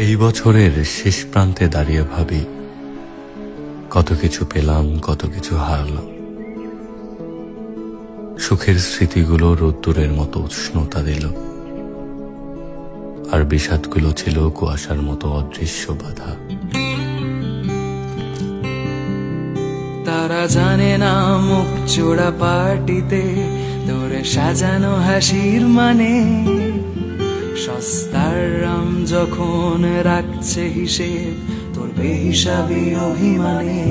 এই বছরের শেষ প্রান্তে দাঁড়িয়ে ভাবি, কত কিছু পেলাম, কত কিছু হারালাম। সুখের স্মৃতিগুলো রোদ্দুরের মতো উষ্ণতা দিল, আর বিষাদগুলো ছিল কুয়াশার মতো অদৃশ্য বাধা। তারা জানে না মুখ চোরা পার্টিতে তোরে সাজানো হাসির মানে, সস্তার রাম যখন রাখছে হিসেব তোর বেহিসাবি অভিমানে।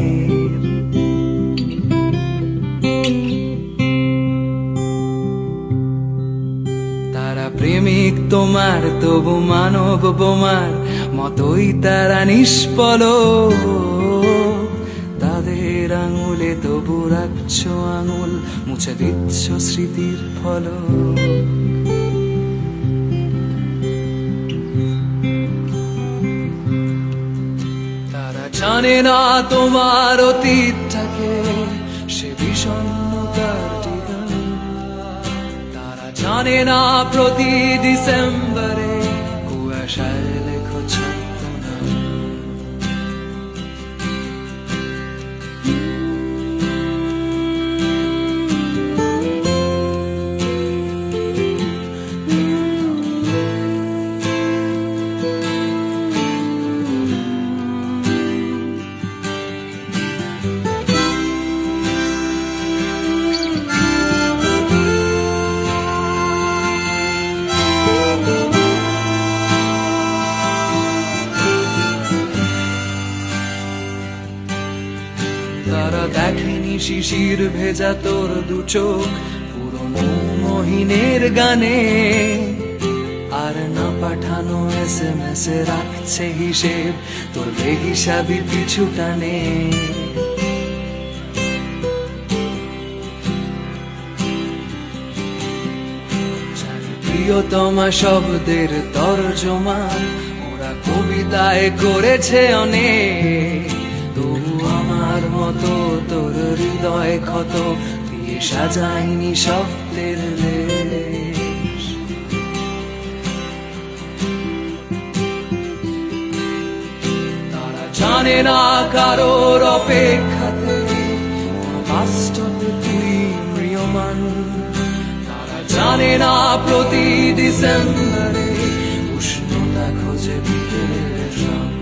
তারা প্রেমিক তোমার, তবু মানব বোমার মতোই তারা নিষ্পলক। তাদের আঙুলে তবু রাখছো আঙুল, মুছে দিচ্ছ স্মৃতির ফলক। তারা জানে না তোমার অতীতটাকে, সে বিষণ্ণতার ঠিকানা। তারা জানে না প্রতি ডিসেম্বরে কুয়াশায় লেখো ছদ্মনাম। তারা দেখেনি শিশির ভেজা তোর দু চোখ পুরনো মহিনের গানে, আর না পাঠানো SMS এ রাখছে হিসেব তোর বেহিসাবি পিছু টানে। জানি প্রিয়তমা শব্দের তর্জমা ওরা কবিতায় করেছে অনেক, তবু আমার মতো তোর হৃদয় ক্ষত দিয়ে সাজাইনি শব্দের লেশ। তারা জানে না কারোর অপেক্ষাতে বাস্তবে তুই ম্রিয়মান। তারা জানে না প্রতি ডিসেম্বরে উষ্ণতা খোঁজে বিকেলের সঙ্গে।